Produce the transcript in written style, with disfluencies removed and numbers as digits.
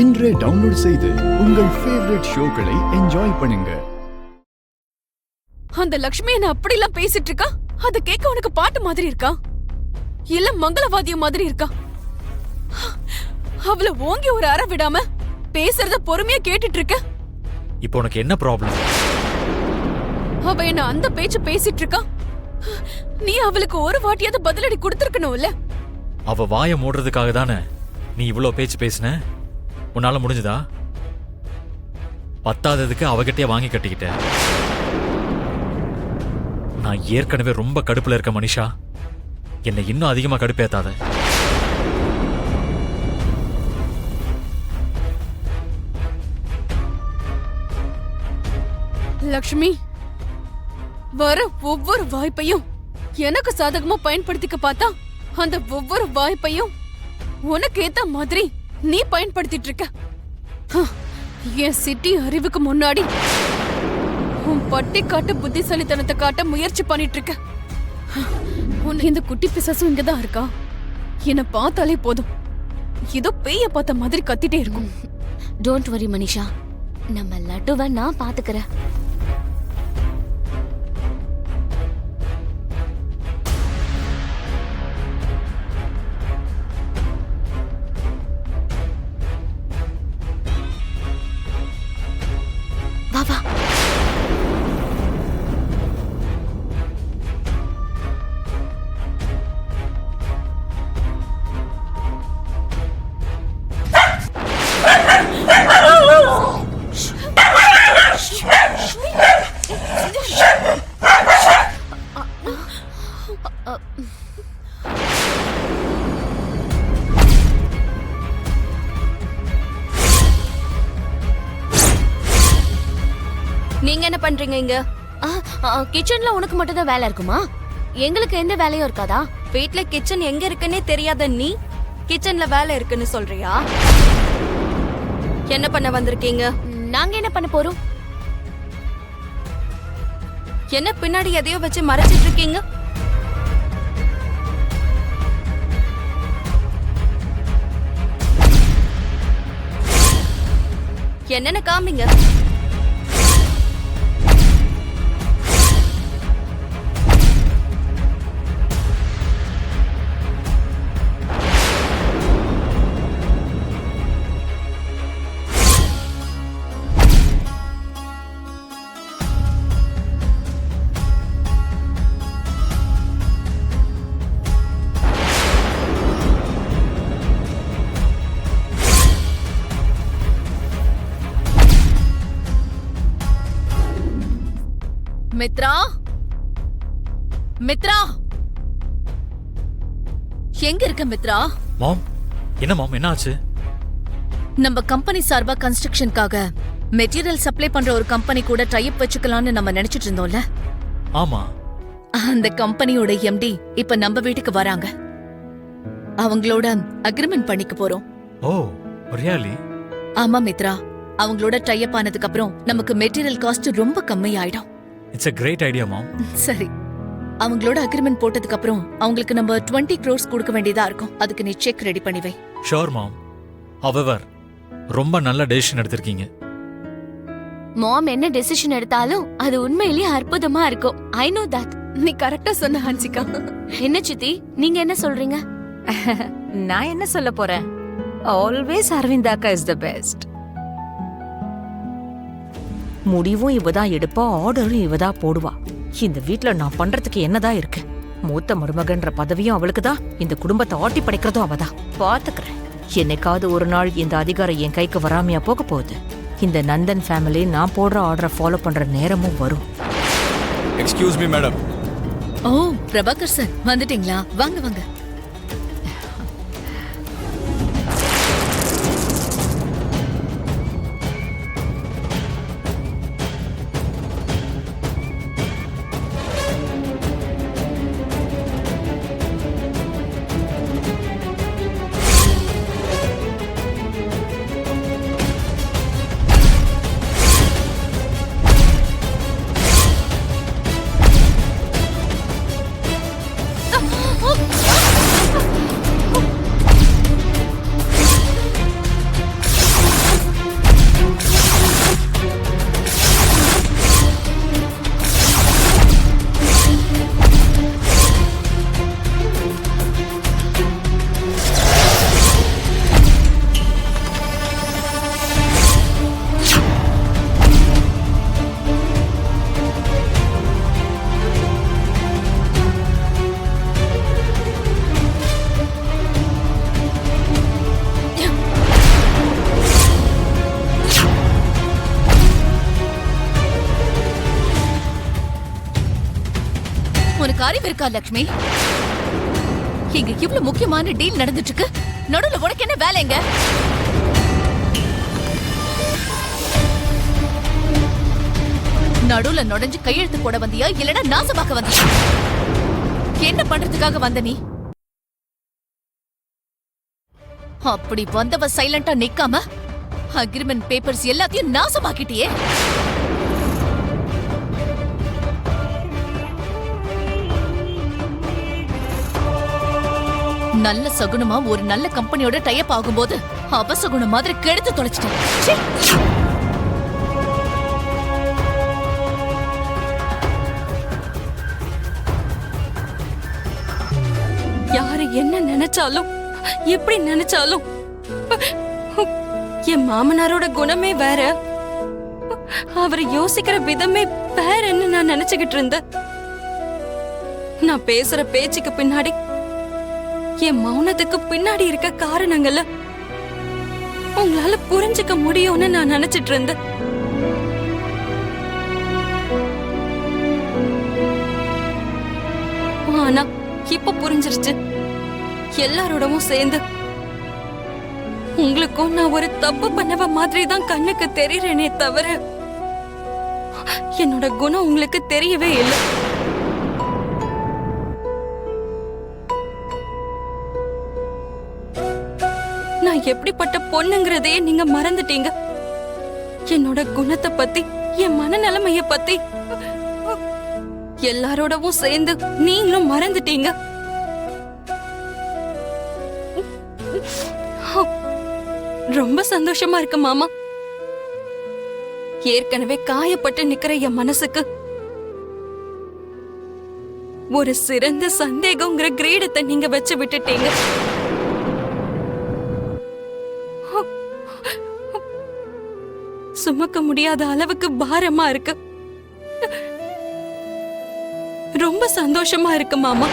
இன்றே டவுன்லோட் செய்து உங்கள் ஃபேவரட் ஷோக்களை என்ஜாய் பண்ணுங்க. அந்த லக்ஷ்மி என்ன அப்படிலாம் பேசிட்டு இருக்கா? அத கேட்க உனக்கு பாட்டு மாதிரி இருக்கா இல்ல மங்களவாதியம் மாதிரி இருக்கா? அவள ஓங்கி ஒரு அற விடாம பேசுறத பொறுமையா கேட்டுட்டு இருக்க. இப்போ உனக்கு என்ன ப்ராப்ளம்? அவ என்ன அந்த பேச்சு பேசிட்டு இருக்கா. நீ அவளுக்கு ஒரு வாட்டியாவது பதிலடி கொடுத்திருக்கணும்ல. அவ வாயை மூடுறதுக்காக தானே நீ இவ்ளோ பேச்சு பேசின. உன்னால முடிஞ்சதா? பத்தாததுக்கு அவகிட்டே வாங்கி கட்டிக்கிட்ட. நான் ஏற்கனவே ரொம்ப கடுப்புல இருக்க மனிஷா, என்னை இன்னும் அதிகமா கடுப்பேத்தாத. லக்ஷ்மி, வர ஒவ்வொரு வாய்ப்பையும் எனக்கு சாதகமா பயன்படுத்திக்க பார்த்தா அந்த ஒவ்வொரு வாய்ப்பையும் உனக்கு ஏத்த மாதிரி நீ பயன்படுத்திட்டு இருக்க. என் சிட்டி அறிவுக்கு முன்னாடி உன் பட்டி காட்டு புத்திசாலித்தனத்தை காட்ட முயற்சி பண்ணிட்டு இருக்க. இந்த குட்டி பிசாசும் இங்கதான் இருக்கா. என்ன பார்த்தாலே போதும் ஏதோ பேய பார்த்த மாதிரி கத்திட்டே இருக்கும். டோன்ட் வரி மனிஷா, நம்ம லட்டுவை நான் பாத்துக்கிறேன். வா. நீங்க என்ன பண்றீங்க இங்க? கிச்சன்ல உனக்கு மட்டும் தான் வேலை இருக்குமா? எங்களுக்கு எந்த வேலையும் இருக்காதா? வீட்ல கிச்சன் எங்க இருக்குன்னே தெரியாத நீ கிச்சன்ல வேலை இருக்குன்னு சொல்றியா? என்ன பண்ண வந்திருக்கீங்க? நாங்க என்ன பண்ண போறோம்? என்ன பின்னாடி எதையோ வச்சு மறைச்சிட்டு இருக்கீங்க? என்னன்னு காமிங்க. மித்ரா, மித்ரா, எங்க இருக்க மித்ரா? மாம், என்ன மாம், என்ன ஆச்சு? நம்ம கம்பெனி சார்பா கன்ஸ்ட்ரக்ஷனுக்காக மெட்டீரியல் சப்ளை பண்ற ஒரு கம்பெனி கூட டைப் வச்சுக்கலாம்னு நம்ம நினைச்சிட்டு இருந்தோம்ல. ஆமா. அந்த கம்பெனியோட எம்டி இப்ப நம்ம வீட்டுக்கு வராங்க. அவங்களோட அக்ரிமெண்ட் பண்ணிக்க போறோம். ஓ, ரியலி? ஆமா மித்ரா, அவங்களோட டைப் ஆனதுக்கு அப்புறம் நமக்கு மெட்டீரியல் காஸ்ட் ரொம்ப கம்மியாயிடும். இட்ஸ் a great idea மாம். சரி, அவங்களோட அக்ரிமெண்ட் போட்டதுக்கு அப்புறம் அவங்களுக்கு நம்ம 20 crores கொடுக்க வேண்டியதா இருக்கும். அதுக்கு நீ செக் ரெடி பண்ணி வை. ஷூர் மாம். however ரொம்ப நல்ல டெசிஷன் எடுத்திருக்கீங்க. மாம் என்ன டெசிஷன் எடுத்தாலும் அது உண்மையிலேயே அற்புதமா இருக்கும். I know that. நீ கரெக்டா சொன்ன ஹன்சிகா. என்ன சித்தி, நீங்க என்ன சொல்றீங்க? நான் என்ன சொல்ல போறேன்? ஆல்வேஸ் அரவிந்தாக்கா இஸ் த பெஸ்ட். முடிவும் இவதான் எடுப்பா, ஆர்டரும் இவதான் போடுவா. இந்த வீட்ல நான் பண்றதுக்கு என்னதான் இருக்கு? மூத்த மருமகன்ற பதவியும் அவளுக்குதான், இந்த குடும்பத்தை ஆட்டி படைக்கிறதும் அவதான். பாத்துக்கிறேன். என்னைக்காவது ஒரு நாள் இந்த அதிகாரம் என் கைக்கு வராமையா போக போகுது. இந்த நந்தன் ஃபேமிலி நான் போடுற ஆர்டரை ஃபாலோ பண்ற நேரமும் வரும். Excuse me madam. ஓ, பிரபாகர் சார் வந்துட்டீங்களா? வாங்க வாங்க. அறிவு இருக்கா லக்ஷ்மி? இங்க இவ்வளவு முக்கியமான டீல் நடந்துட்டு இருக்கு, நடுவுல உனக்கு என்ன வேலைங்க? நடுவுல நுழைஞ்சு கையெழுத்து போட வந்தியா இல்லனா நாசமாக்க வந்தியா? என்ன பண்றதுக்காக வந்த நீ? அப்படி வந்தவ சைலண்டா நிக்காம அக்ரிமெண்ட் பேப்பர்ஸ் எல்லாத்தையும் நாசமாக்கிட்டியே. நல்ல சகுனமா ஒரு நல்ல கம்பெனியோட டைப் ஆகும்போது அபசகுணம் மாதிரி கெடுத்து தொலைச்சிட்டேன். ச்சீ! யாரு என்ன நினைச்சாலும் எப்படி நினைச்சாலும் என் மாமனாரோட குணமே வேற, அவர் யோசிக்கிற விதமே வேறன்னு நான் நினைச்சுக்கிட்டு இருந்தேன். நான் பேசுற பேச்சுக்கு பின்னாடி, என் மௌனத்துக்கு பின்னாடி இருக்க காரணங்கள உங்களால புரிஞ்சுக்க முடியும்னு நான் நினைச்சிட்டு இருந்தேன். ஆனா இப்ப புரிஞ்சிருச்சு. எல்லாரோடவும் சேர்ந்து உங்களுக்கும் நான் ஒரு தப்பு பண்ணவ மாதிரி தான் கண்ணுக்கு தெரியறேனே தவிர என்னோட குணம் உங்களுக்கு தெரியவே இல்லை. நான் எப்படிப்பட்ட பொண்ணுங்கிறதையே நீங்க மறந்துட்டீங்க. என்னோட குணத்தை பத்தி, என் மனநிலைமைய பத்தி எல்லாரோடவும் சேர்ந்து நீங்களும் மறந்துட்டீங்க. ரொம்ப சந்தோஷமா இருக்கு மாமா. ஏற்கனவே காயப்பட்டு நிக்கிற என் மனசுக்கு ஒரு சிறந்த சந்தேகங்கிற கிரீடத்தை நீங்க வச்சு விட்டுட்டீங்க. சுமக்க முடியாத அளவுக்கு பாரமா இருக்கு. ரொம்ப சந்தோஷமா இருக்கு மாமா.